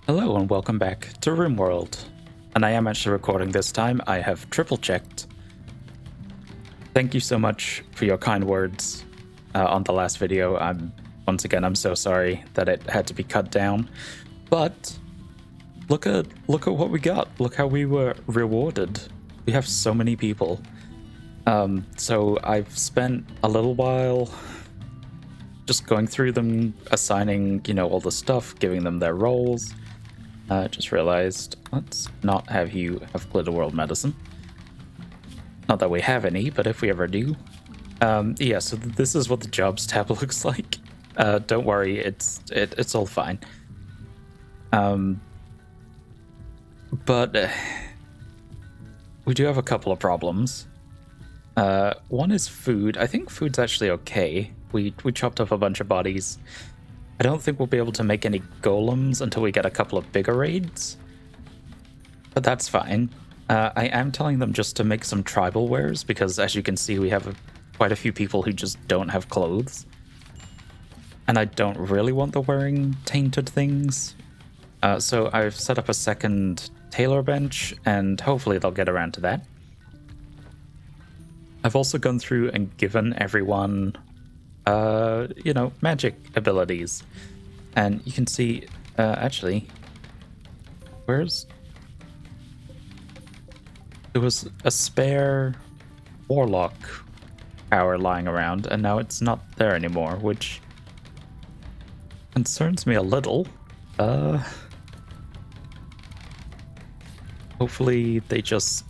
Hello and welcome back to Rimworld. And I am actually recording this time. I have triple checked. Thank you so much for your kind words on the last video. Once again, I'm so sorry that it had to be cut down. But look at what we got. Look how we were rewarded. We have so many people. So I've spent a little while just going through them, assigning, all the stuff, giving them their roles. Just realized, let's not have you have glitter world medicine. Not that we have any, but if we ever do. Yeah, so this is what the jobs tab looks like. Don't worry, it's all fine. But we do have a couple of problems. One is food. I think food's actually okay. We chopped up a bunch of bodies. I don't think we'll be able to make any golems until we get a couple of bigger raids. But that's fine. I am telling them just to make some tribal wares, because as you can see, we have quite a few people who just don't have clothes. And I don't really want them wearing tainted things. So I've set up a second tailor bench, and hopefully they'll get around to that. I've also gone through and given everyone magic abilities. And you can see, actually, there was a spare warlock power lying around, and now it's not there anymore, which concerns me a little. Hopefully they just...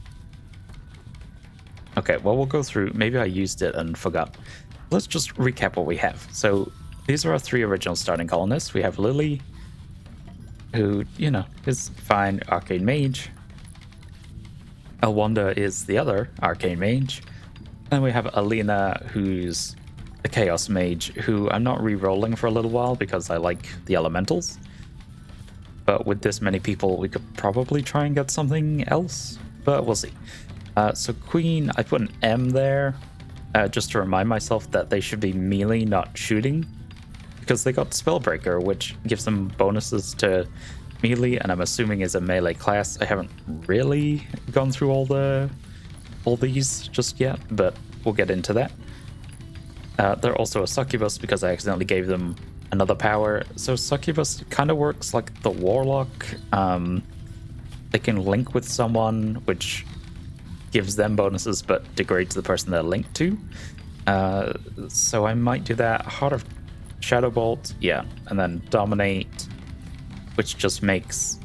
Okay, well, we'll go through. Maybe I used it and forgot. Let's just recap what we have. So these are our three original starting colonists. We have Lily, who, is fine arcane mage. Elwanda is the other arcane mage. And we have Alina, who's a chaos mage, who I'm not re-rolling for a little while because I like the elementals. But with this many people, we could probably try and get something else, but we'll see. So Queen, I put an M there. Just to remind myself that they should be melee, not shooting, because they got Spellbreaker, which gives them bonuses to melee, and I'm assuming is a melee class. I haven't really gone through all these just yet, but we'll get into that. They're also a succubus because I accidentally gave them another power. So succubus kind of works like the warlock. They can link with someone, which gives them bonuses but degrades the person they're linked to. So I might do that. Heart of Shadowbolt, yeah, and then Dominate, which just makes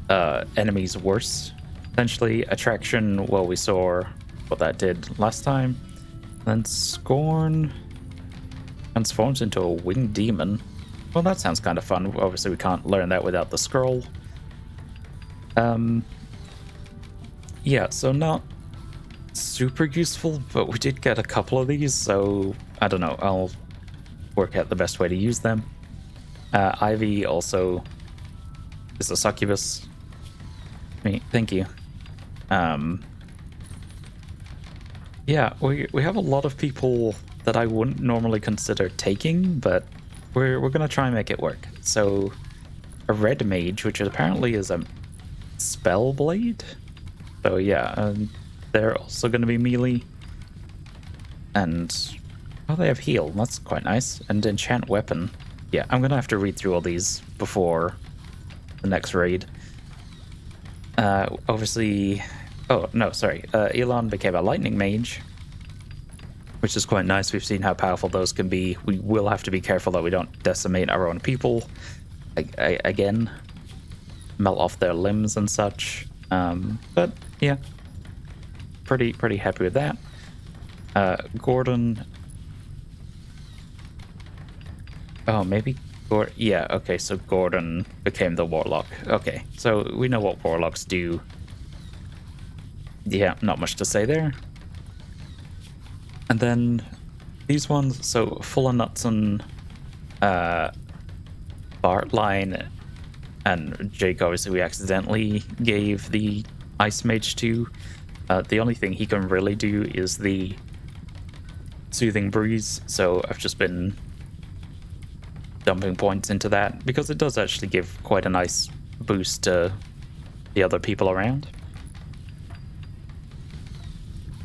enemies worse. Essentially, Attraction, well, we saw what that did last time. And then Scorn transforms into a winged demon. Well, that sounds kind of fun. Obviously, we can't learn that without the scroll. Yeah, so not super useful, but we did get a couple of these, so I don't know, I'll work out the best way to use them. Ivy also is a succubus. Thank you. Yeah, we have a lot of people that I wouldn't normally consider taking, but we're gonna try and make it work. So a red mage, which apparently is a spell blade. So yeah, they're also going to be melee. And, they have heal. That's quite nice. And enchant weapon. Yeah, I'm going to have to read through all these before the next raid. Obviously... Oh, no, sorry. Elon became a lightning mage, which is quite nice. We've seen how powerful those can be. We will have to be careful that we don't decimate our own people. Again, melt off their limbs and such. But yeah, pretty happy with that. Gordon. Oh, maybe Gordon. Yeah, okay. So Gordon became the warlock. Okay, so we know what warlocks do. Yeah, not much to say there. And then these ones. So Fuller Knutson, Bartline, and Jake, obviously, we accidentally gave the Ice Mage to. The only thing he can really do is the soothing breeze, so I've just been dumping points into that because it does actually give quite a nice boost to the other people around.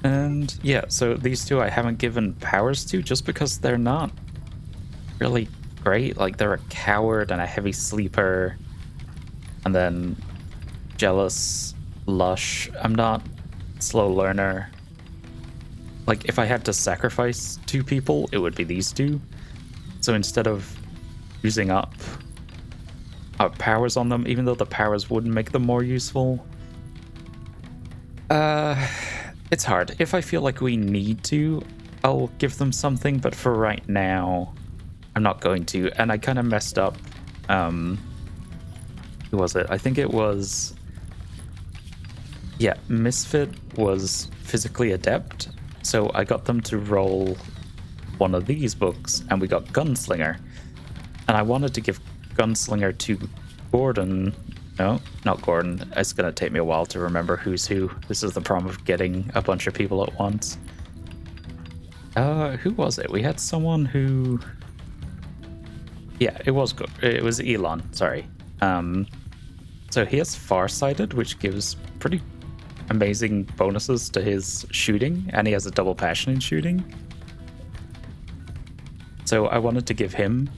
And yeah, so these two I haven't given powers to just because they're not really great. Like, they're a coward and a heavy sleeper, and then jealous, lush. I'm not slow learner. Like, if I had to sacrifice two people, it would be these two. So instead of using up our powers on them, even though the powers would make them more useful, it's hard. If I feel like we need to, I'll give them something, but for right now, I'm not going to. And I kind of messed up. Who was it? I think it was... Yeah, Misfit was physically adept, so I got them to roll one of these books, and we got Gunslinger. And I wanted to give Gunslinger to Gordon. No, not Gordon. It's going to take me a while to remember who's who. This is the problem of getting a bunch of people at once. Who was it? We had someone who... Yeah, it was Elon, sorry. So he has Farsighted, which gives pretty amazing bonuses to his shooting, and he has a double passion in shooting. So I wanted to give him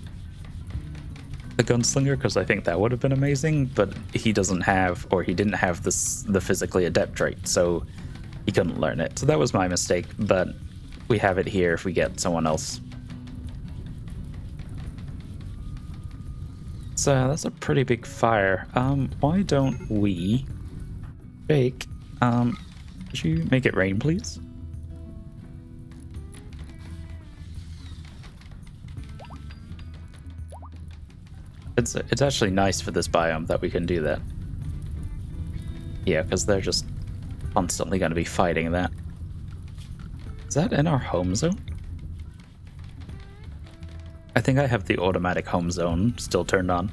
the Gunslinger because I think that would have been amazing, but he doesn't have, or he didn't have the physically adept trait, so he couldn't learn it. So that was my mistake, but we have it here if we get someone else. So that's a pretty big fire. Why don't we... Jake, could you make it rain, please? It's actually nice for this biome that we can do that. Yeah, because they're just constantly going to be fighting that. Is that in our home zone? I think I have the automatic home zone still turned on.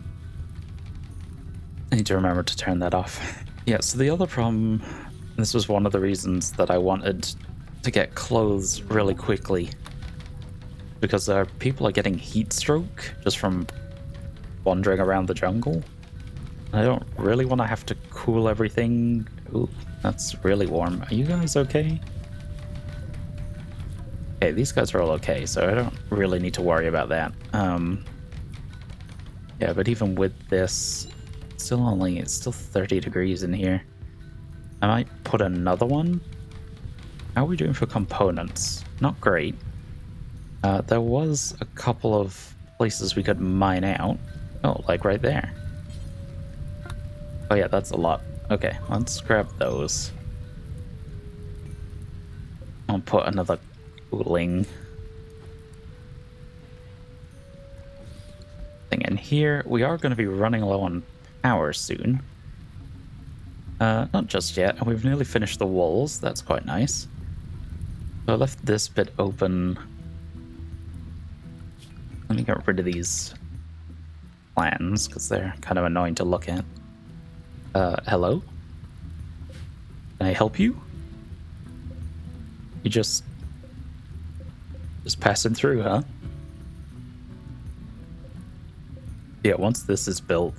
I need to remember to turn that off. Yeah, so the other problem, this was one of the reasons that I wanted to get clothes really quickly, because people are getting heat stroke just from wandering around the jungle. I don't really want to have to cool everything. Ooh, that's really warm. Are you guys okay? Okay, these guys are all okay, so I don't really need to worry about that. Yeah, but even with this, it's still 30 degrees in here. I might put another one. How are we doing for components? Not great. There was a couple of places we could mine out. Oh, like right there. Oh yeah, that's a lot. Okay, let's grab those. I'll put another cooling thing in here. We are going to be running low on power soon. Not just yet, and we've nearly finished the walls. That's quite nice. So I left this bit open. Let me get rid of these plans because they're kind of annoying to look at. Hello? Can I help you? You just passing through, huh? Yeah, once this is built,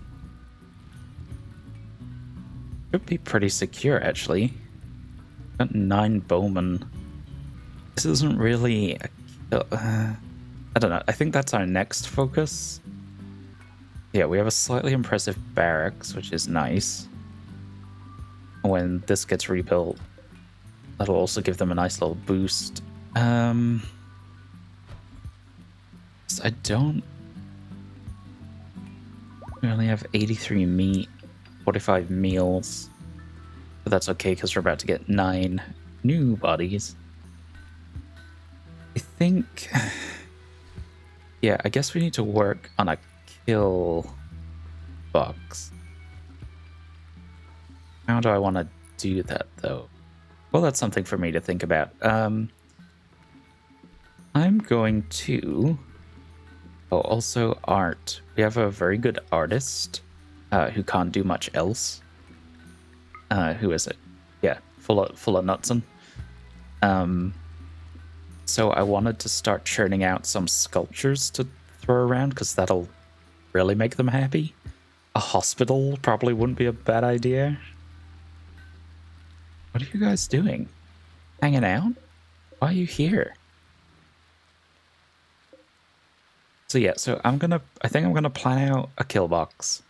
should be pretty secure, actually. Got 9 bowmen. This isn't really I don't know. I think that's our next focus. Yeah, we have a slightly impressive barracks, which is nice. When this gets rebuilt, that'll also give them a nice little boost. I don't... We only have 83 meat, 45 meals. But that's okay, because we're about to get 9 new bodies. I think... Yeah, I guess we need to work on a kill box. How do I want to do that, though? Well, that's something for me to think about. I'm going to... Oh, also art. We have a very good artist who can't do much else. Who is it? Yeah, full of Nutson. So I wanted to start churning out some sculptures to throw around because that'll really make them happy. A hospital probably wouldn't be a bad idea. What are you guys doing? Hanging out? Why are you here? So yeah, I think I'm gonna plan out a kill box.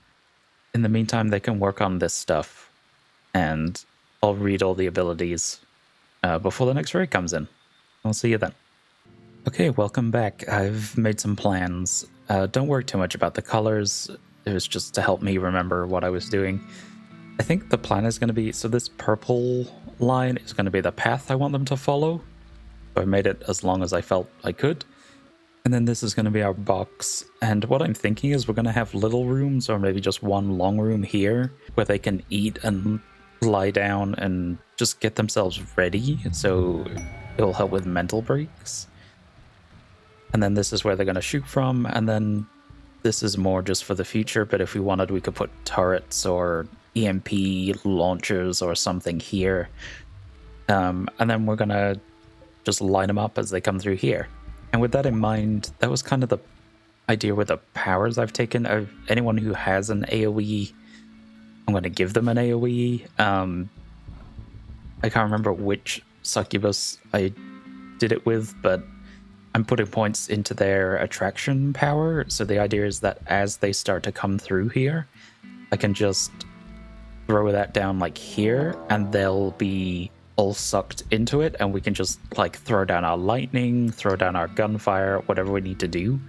In the meantime, they can work on this stuff, and I'll read all the abilities before the next raid comes in. I'll see you then. Okay, welcome back. I've made some plans. Don't worry too much about the colors. It was just to help me remember what I was doing. I think the plan is going to be, so this purple line is going to be the path I want them to follow. So I made it as long as I felt I could. And then this is going to be our box. And what I'm thinking is we're going to have little rooms, or maybe just one long room here where they can eat and lie down and just get themselves ready. So it'll help with mental breaks. And then this is where they're going to shoot from. And then this is more just for the future. But if we wanted, we could put turrets or EMP launchers or something here. And then we're going to just line them up as they come through here. And with that in mind, that was kind of the idea with the powers I've taken. Anyone who has an AoE, I'm going to give them an AoE. I can't remember which succubus I did it with, but I'm putting points into their attraction power. So the idea is that as they start to come through here, I can just throw that down like here, and they'll be all sucked into it, and we can just like throw down our lightning, throw down our gunfire, whatever we need to do.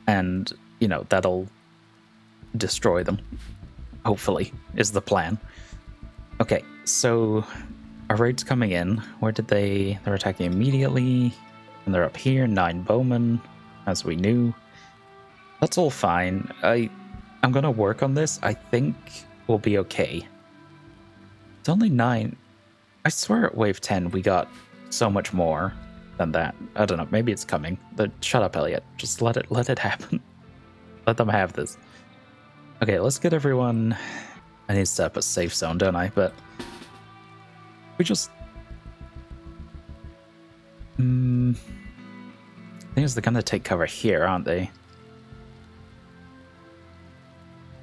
And, you know, that'll destroy them. Hopefully, is the plan. Okay, so our raid's coming in. Where did they're attacking immediately. And they're up here, 9 bowmen, as we knew. That's all fine. I'm gonna work on this. I think we'll be okay. It's only 9. I swear at wave 10 we got so much more than that. I don't know, maybe it's coming. But shut up, Elliot. Just let it happen. Let them have this. Okay, let's get everyone. I need to set up a safe zone, don't I? But we just thing is, they're gonna take cover here, aren't they?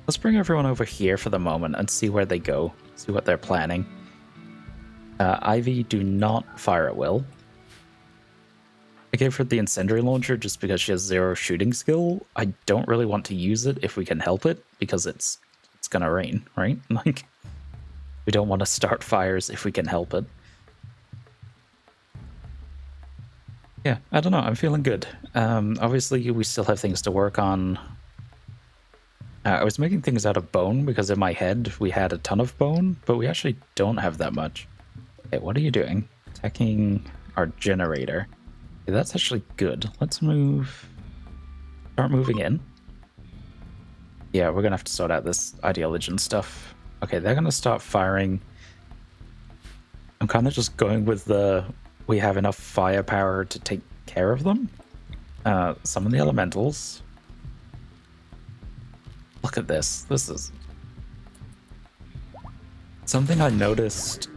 Let's bring everyone over here for the moment and see where they go. See what they're planning. Ivy, do not fire at will. I gave her the incendiary launcher just because she has 0 shooting skill. I don't really want to use it if we can help it, because it's gonna rain, right? Like, we don't want to start fires if we can help it. Yeah, I don't know. I'm feeling good. Obviously, we still have things to work on. I was making things out of bone because in my head we had a ton of bone, but we actually don't have that much. Okay, what are you doing? Attacking our generator. Okay, that's actually good. Let's move. Start moving in. Yeah, we're gonna have to sort out this ideology stuff. Okay, they're gonna start firing. I'm kind of just going with we have enough firepower to take care of them. Summon the elementals. Look at this. This is something I noticed.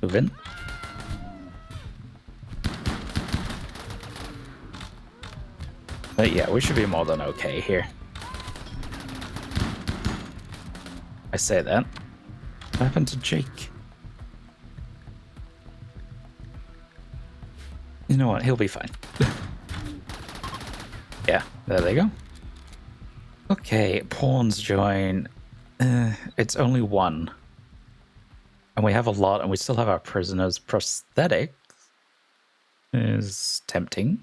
Move in. But yeah, we should be more than okay here. I say that. What happened to Jake? You know what? He'll be fine. Yeah, there they go. Okay, pawns join. It's only 1. And we have a lot, and we still have our prisoners. Prosthetic is tempting.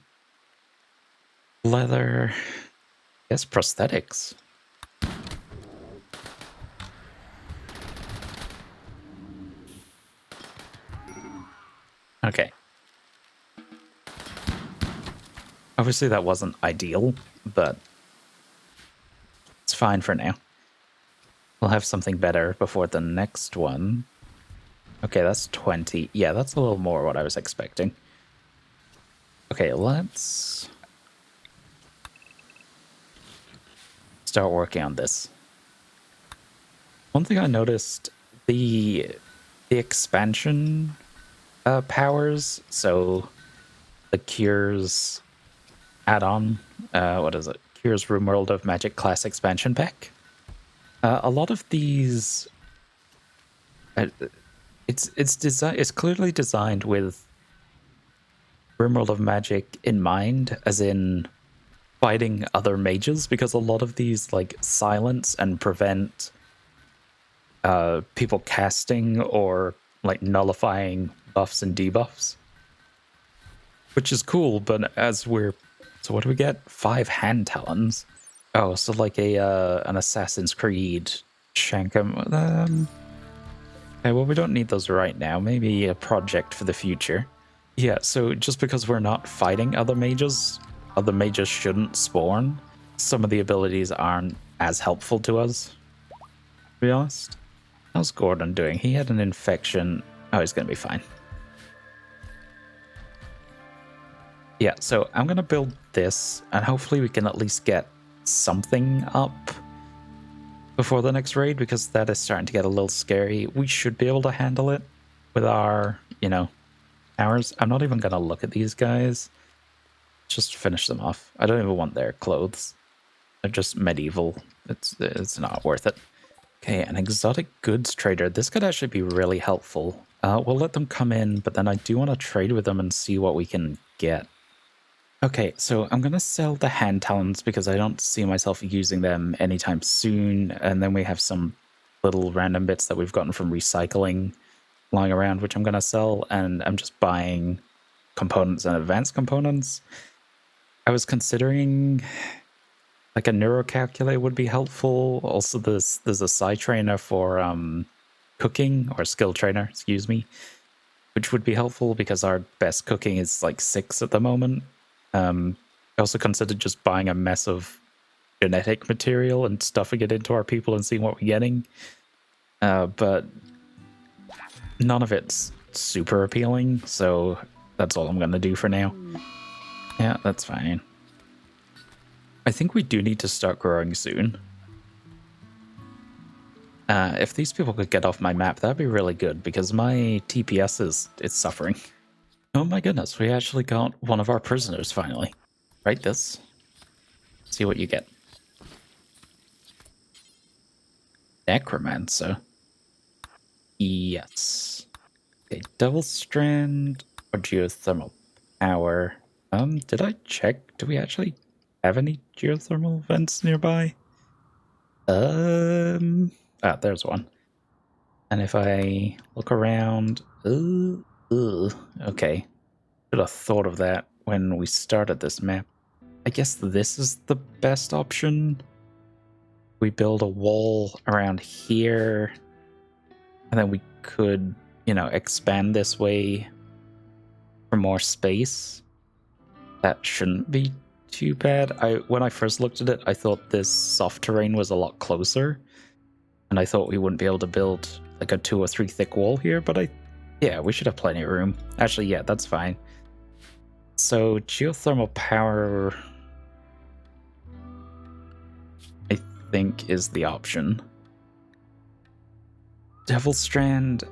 Leather. Yes, prosthetics. Okay. Obviously that wasn't ideal, but it's fine for now. We'll have something better before the next one. Okay, that's 20. Yeah, that's a little more what I was expecting. Okay, let's start working on this. One thing I noticed, the expansion powers, so the Cures add-on, what is it? Cures Rimworld of Magic Class expansion pack. A lot of these, it's clearly designed with Rimworld of Magic in mind, as in fighting other mages, because a lot of these like silence and prevent people casting or like nullifying buffs and debuffs, which is cool. But as we're, so what do we get? 5 hand talons. Oh, so like a an Assassin's Creed Shankum. Okay, well, we don't need those right now. Maybe a project for the future. Yeah, so just because we're not fighting other mages shouldn't spawn. Some of the abilities aren't as helpful to us, to be honest. How's Gordon doing? He had an infection. Oh, he's going to be fine. Yeah, so I'm going to build this, and hopefully we can at least get something up before the next raid, because that is starting to get a little scary. We should be able to handle it with our, powers. I'm not even going to look at these guys. Just finish them off. I don't even want their clothes. They're just medieval. It's not worth it. Okay, an exotic goods trader. This could actually be really helpful. We'll let them come in, but then I do want to trade with them and see what we can get. Okay, so I'm going to sell the hand talons because I don't see myself using them anytime soon. And then we have some little random bits that we've gotten from recycling lying around, which I'm going to sell. And I'm just buying components and advanced components. I was considering like a neurocalculator would be helpful. Also, there's a side trainer for cooking, or skill trainer, excuse me, which would be helpful because our best cooking is like 6 at the moment. I also considered just buying a mess of genetic material and stuffing it into our people and seeing what we're getting. But none of it's super appealing, so that's all I'm going to do for now. Yeah, that's fine. I think we do need to start growing soon. If these people could get off my map, that'd be really good, because my TPS is suffering. Oh my goodness, we actually got one of our prisoners finally. Write this. See what you get. Necromancer. Yes. Okay, double strand or geothermal power. Did I check? Do we actually have any geothermal vents nearby? There's one. And if I look around, okay. Should have thought of that when we started this map. I guess this is the best option. We build a wall around here, and then we could, expand this way for more space. That shouldn't be too bad. When I first looked at it, I thought this soft terrain was a lot closer, and I thought we wouldn't be able to build like a 2 or 3 thick wall here, but yeah, we should have plenty of room. Actually, yeah, that's fine. So geothermal power, I think, is the option. Devil Strand,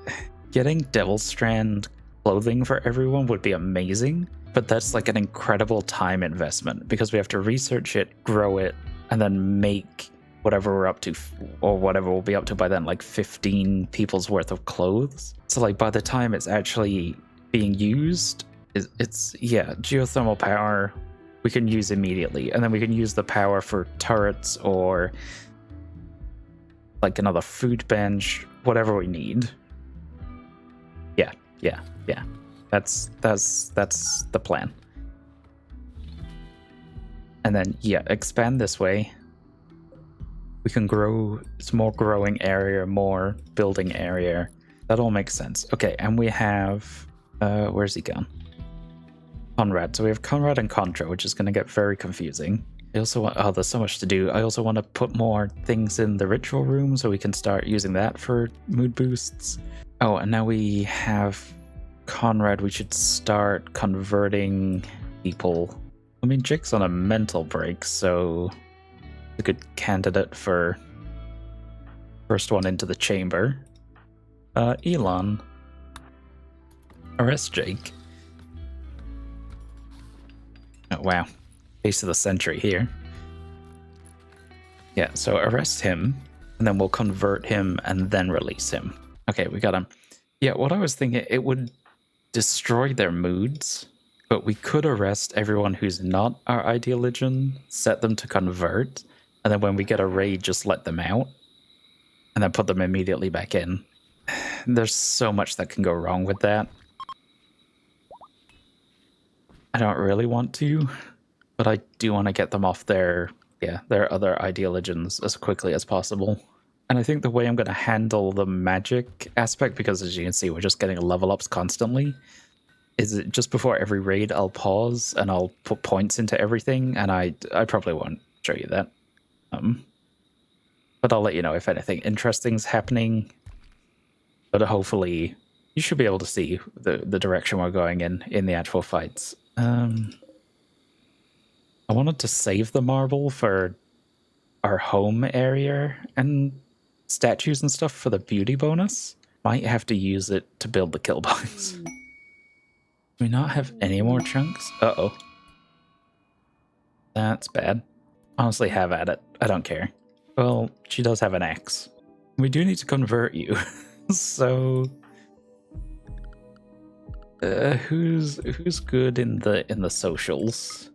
getting Devil Strand clothing for everyone would be amazing, but that's like an incredible time investment because we have to research it, grow it, and then make whatever we're up to, or whatever we'll be up to by then, like 15 people's worth of clothes. So like by the time it's actually being used, it's geothermal power we can use immediately, and then we can use the power for turrets or like another food bench, whatever we need. Yeah. That's the plan. And then expand this way. We can grow. It's more growing area, more building area. That all makes sense. Okay, and we have where's he gone? Conrad. So we have Conrad and Contra, which is going to get very confusing. I also want, there's so much to do. I also want to put more things in the ritual room so we can start using that for mood boosts. Oh, and now we have Conrad. We should start converting people. I mean, Jake's on a mental break, so a good candidate for First one into the chamber. Elon. Arrest Jake. Oh, wow. Case of the century here. Yeah, so arrest him, and then we'll convert him and then release him. Okay, we got him. Yeah, what I was thinking, it would destroy their moods, but we could arrest everyone who's not our ideal legion, set them to convert, and then when we get a raid, just let them out, and then put them immediately back in. There's so much that can go wrong with that. I don't really want to, but I do want to get them off their other ideal legions as quickly as possible. And I think the way I'm going to handle the magic aspect, because as you can see, we're just getting level ups constantly, is it just before every raid, I'll pause and I'll put points into everything, and I probably won't show you that. But I'll let you know if anything interesting's happening. But hopefully, you should be able to see the direction we're going in the actual fights. I wanted to save the marble for our home area and statues and stuff for the beauty bonus. Might have to use it to build the kill box. Do we not have any more chunks? Uh-oh. That's bad. Honestly, have at it. I don't care. Well, she does have an axe. We do need to convert you. So... who's good in the socials?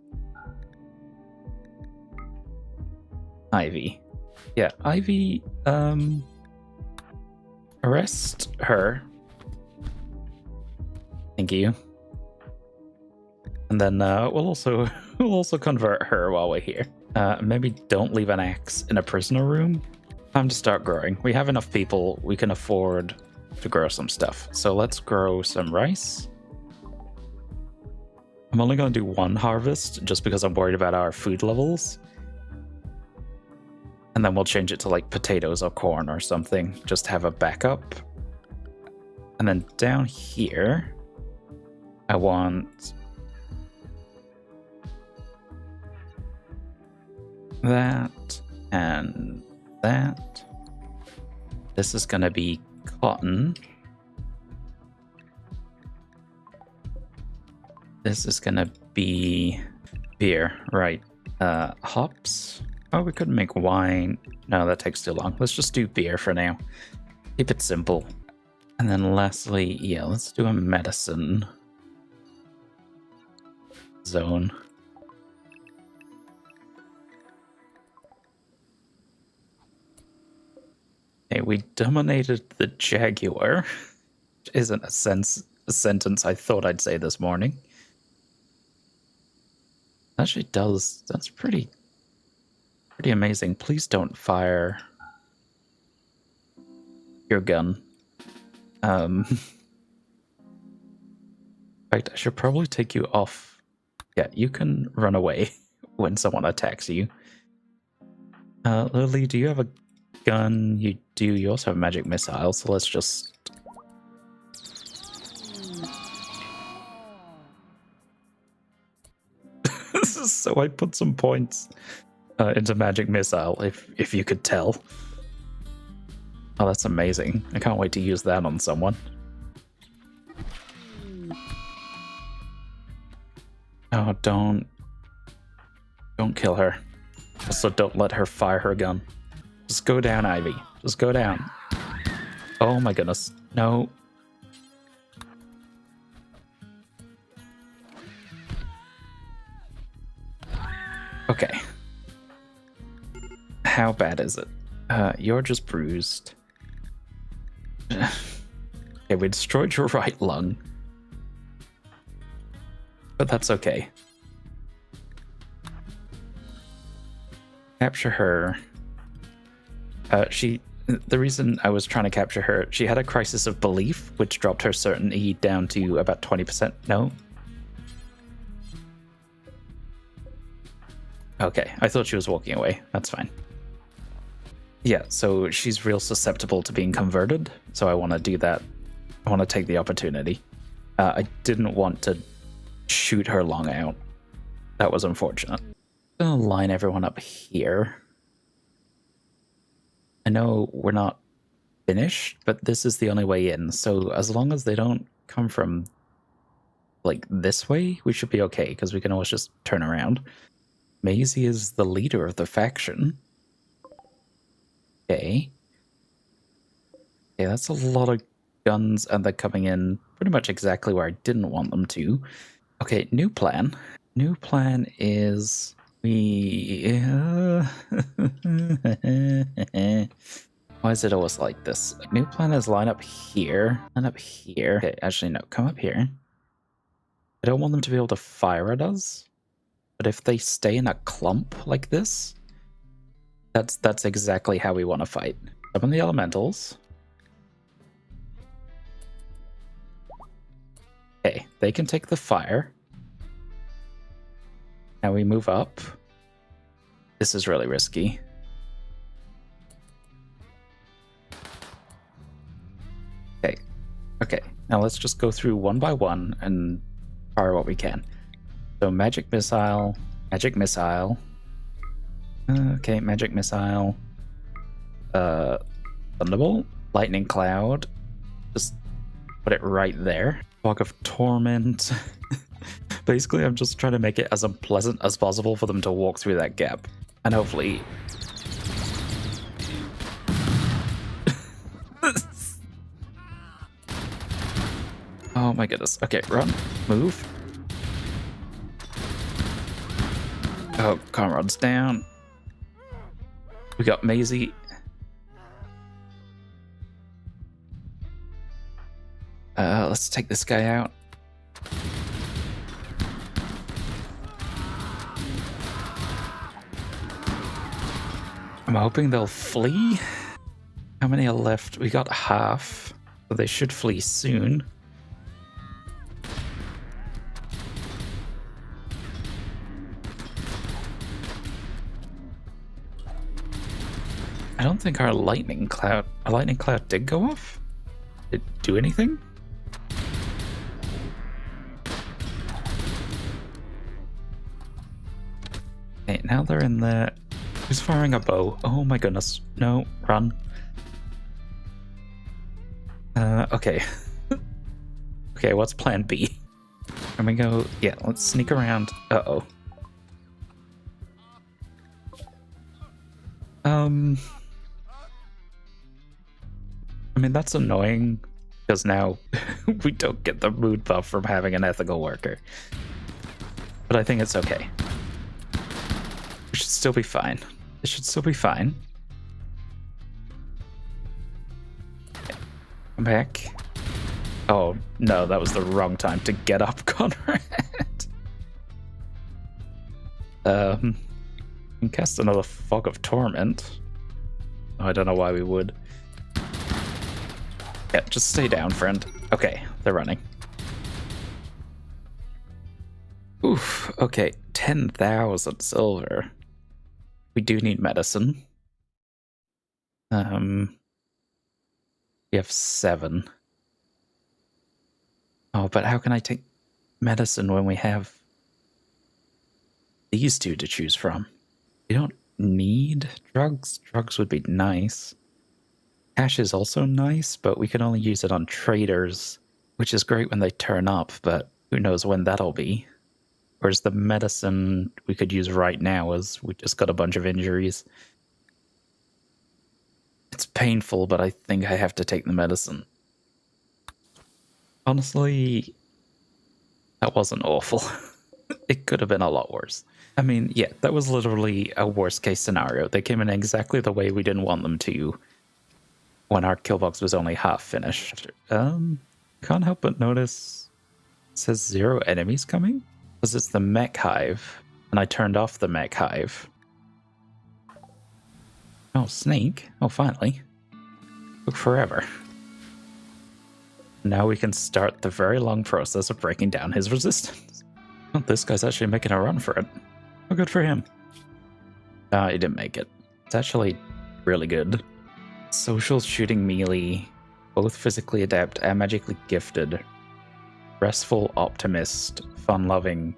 Ivy. Yeah, Ivy, arrest her. Thank you. And then we'll also convert her while we're here. Maybe don't leave an axe in a prisoner room. Time to start growing. We have enough people, we can afford to grow some stuff. So let's grow some rice. I'm only going to do one harvest just because I'm worried about our food levels. And then we'll change it to like potatoes or corn or something. Just have a backup. And then down here, I want that and that. This is going to be cotton. This is going to be beer, right? Hops. Oh, we could make wine. No, that takes too long. Let's just do beer for now. Keep it simple. And then lastly, yeah, let's do a medicine zone. Okay, we dominated the jaguar. Which isn't a sentence I thought I'd say this morning. Actually does. That's pretty amazing. Please don't fire your gun. In fact, I should probably take you off. Yeah, you can run away when someone attacks you. Lily, do you have a gun? You do. You also have magic missiles, so let's just... So I put some points into magic missile, if you could tell. Oh, that's amazing. I can't wait to use that on someone. Oh, don't kill her. Also, don't let her fire her gun. Just go down, Ivy. Just go down. Oh my goodness. No. Okay. How bad is it? You're just bruised. Okay, we destroyed your right lung. But that's okay. Capture her. The reason I was trying to capture her, she had a crisis of belief, which dropped her certainty down to about 20%. No? Okay, I thought she was walking away. That's fine. Yeah, so she's real susceptible to being converted, so I want to do that. I want to take the opportunity. I didn't want to shoot her lung out. That was unfortunate. I'm gonna line everyone up here. I know we're not finished, but this is the only way in. So as long as they don't come from like this way, we should be okay, because we can always just turn around. Maisie is the leader of the faction. Okay. Okay, that's a lot of guns, and they're coming in pretty much exactly where I didn't want them to. Okay, new plan. New plan is we... Why is it always like this? New plan is line up here. Line up here. Okay, actually, no. Come up here. I don't want them to be able to fire at us. But if they stay in a clump like this, that's exactly how we want to fight. Summon the elementals. Okay, they can take the fire. Now we move up. This is really risky. Okay. Okay. Now let's just go through one by one and fire what we can. So magic missile, magic missile. Okay, magic missile. Thunderbolt, lightning cloud. Just put it right there. Fog of torment. Basically, I'm just trying to make it as unpleasant as possible for them to walk through that gap. And hopefully... Oh my goodness. Okay, run. Move. Oh, Conrad's down. We got Maisie. Let's take this guy out. I'm hoping they'll flee. How many are left? We got half, so they should flee soon. I don't think our lightning cloud did go off. Did it do anything? Okay, now they're in there. Who's firing a bow? Oh my goodness. No, run. Okay. Okay, what's plan B? Can we go? Yeah, let's sneak around. Uh-oh. I mean, that's annoying, because now we don't get the mood buff from having an ethical worker. But I think it's okay. We should still be fine. It should still be fine. Okay. Come back. Oh, no, that was the wrong time to get up, Conrad. You can cast another Fog of Torment. I don't know why we would. Yeah, just stay down, friend. Okay, they're running. Oof, okay, 10,000 silver. We do need medicine. We have 7. Oh, but how can I take medicine when we have these two to choose from? We don't need drugs. Drugs would be nice. Cash is also nice, but we can only use it on traders, which is great when they turn up, but who knows when that'll be. Whereas the medicine we could use right now is we just got a bunch of injuries. It's painful, but I think I have to take the medicine. Honestly, that wasn't awful. It could have been a lot worse. I mean, yeah, that was literally a worst case scenario. They came in exactly the way we didn't want them to when our kill box was only half finished. Can't help but notice it says 0 enemies coming. Because it's the mech hive, and I turned off the mech hive. Oh, snake. Oh, finally. Took forever. Now we can start the very long process of breaking down his resistance. Oh, this guy's actually making a run for it. Oh, good for him. He didn't make it. It's actually really good. Social, shooting, melee, both physically adept and magically gifted. Restful, optimist, fun-loving.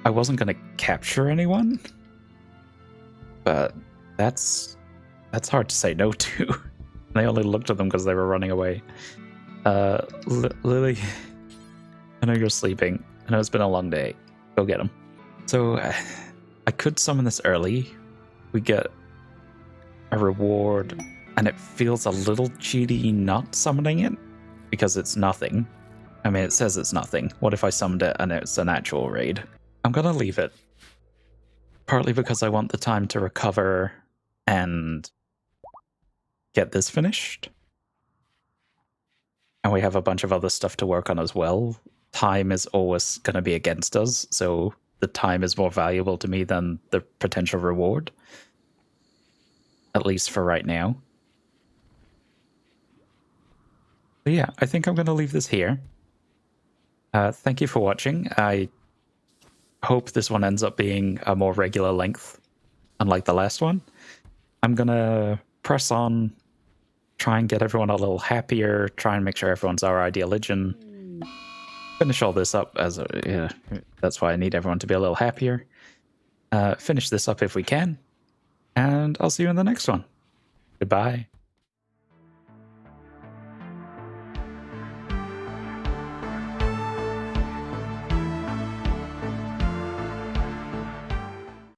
I wasn't going to capture anyone, but that's hard to say no to. They only looked at them because they were running away. Lily, I know you're sleeping. I know it's been a long day. Go get them. So I could summon this early. We get a reward, and it feels a little cheaty not summoning it because it's nothing. I mean, it says it's nothing. What if I summoned it and it's an actual raid? I'm gonna leave it. Partly because I want the time to recover and get this finished. And we have a bunch of other stuff to work on as well. Time is always going to be against us, so the time is more valuable to me than the potential reward. At least for right now. But yeah, I think I'm going to leave this here. Thank you for watching. I hope this one ends up being a more regular length, unlike the last one. I'm going to press on, try and get everyone a little happier, try and make sure everyone's our ideal Legion. Finish all this up as that's why I need everyone to be a little happier. Finish this up if we can. And I'll see you in the next one. Goodbye.